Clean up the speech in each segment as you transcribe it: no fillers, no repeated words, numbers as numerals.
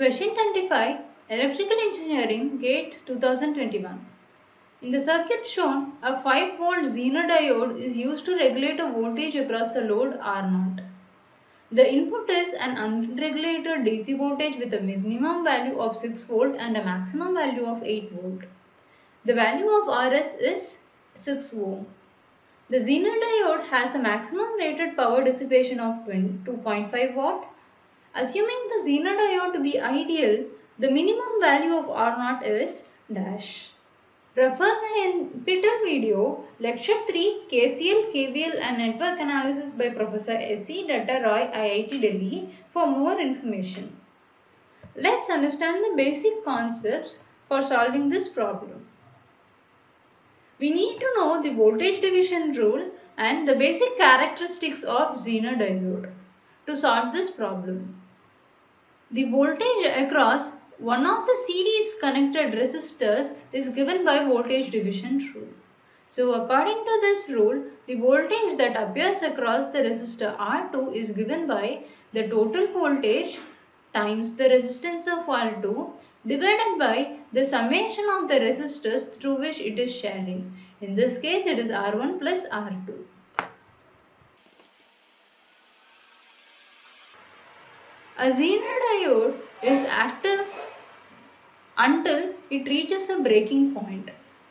Question 25, Electrical Engineering, GATE 2021. In the circuit shown, a 5-volt Zener diode is used to regulate a voltage across the load R0. The input is an unregulated DC voltage with a minimum value of 6 volt and a maximum value of 8 volt. The value of Rs is 6 ohm. The Zener diode has a maximum rated power dissipation of 2.5 watt. Assuming the Zener diode to be ideal, the minimum value of R0 is dash. Refer the NPTEL video Lecture 3 KCL, KVL and Network Analysis by Professor S.C. Datta Roy, IIT Delhi for more information. Let's understand the basic concepts for solving this problem. We need to know the voltage division rule and the basic characteristics of Zener diode to solve this problem. The voltage across one of the series connected resistors is given by voltage division rule. So according to this rule, the voltage that appears across the resistor R2 is given by the total voltage times the resistance of R2 divided by the summation of the resistors through which it is sharing. In this case, it is R1 plus R2. A Zener diode is active until it reaches a breaking point.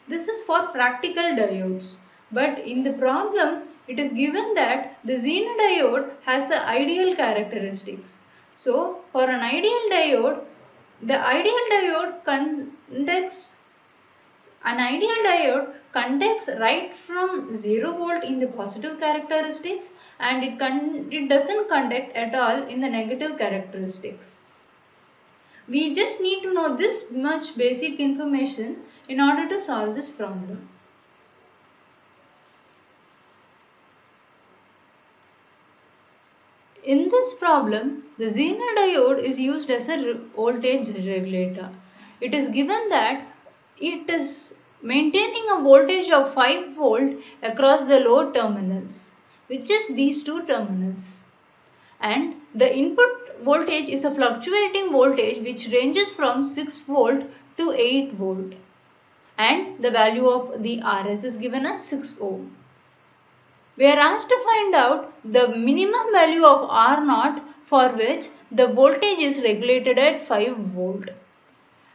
This is for practical diodes. But in the problem, it is given that the Zener diode has the ideal characteristics. So, for an ideal diode, the ideal diode conducts right from 0 volt in the positive characteristics and it doesn't conduct at all in the negative characteristics. We just need to know this much basic information in order to solve this problem. In this problem, the Zener diode is used as a voltage regulator. It is given that it is maintaining a voltage of 5 volt across the load terminals, which is these two terminals. And the input voltage is a fluctuating voltage which ranges from 6 volt to 8 volt. And the value of the Rs is given as 6 ohm. We are asked to find out the minimum value of R0 for which the voltage is regulated at 5 volt.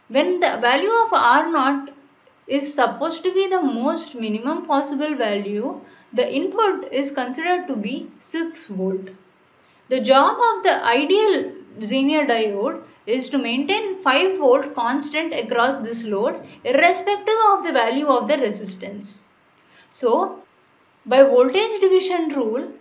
When the value of R0 is supposed to be the most minimum possible value, the input is considered to be 6 volt. The job of the ideal Zener diode is to maintain 5 volt constant across this load irrespective of the value of the resistance. So, by voltage division rule,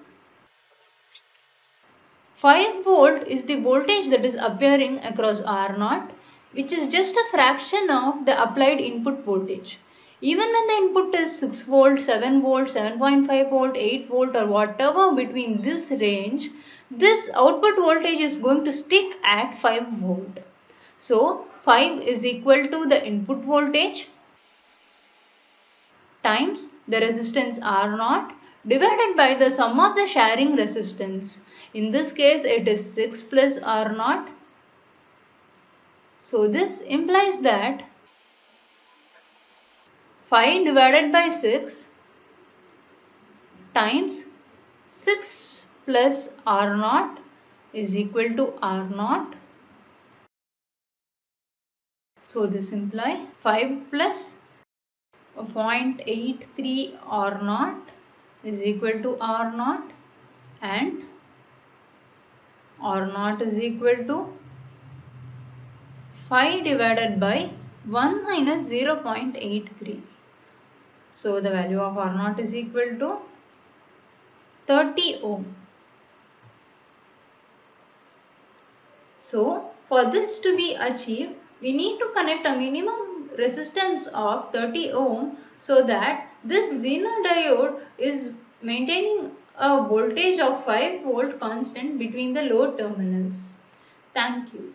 5 volt is the voltage that is appearing across R0, which is just a fraction of the applied input voltage. Even when the input is 6 volt, 7 volt, 7.5 volt, 8 volt or whatever between this range, this output voltage is going to stick at 5 volt. So, 5 is equal to the input voltage times the resistance R0 divided by the sum of the sharing resistance. In this case, it is 6 plus R0. So, this implies that 5 divided by 6 times 6 plus R0 is equal to R0. So, this implies 5 plus 0.83 R0 is equal to R0 and R0 is equal to 5 divided by 1 minus 0.83. So, the value of R0 is equal to 30 ohm. So, for this to be achieved, we need to connect a minimum resistance of 30 ohm so that this Zener diode is maintaining a voltage of 5 volt constant between the load terminals. Thank you.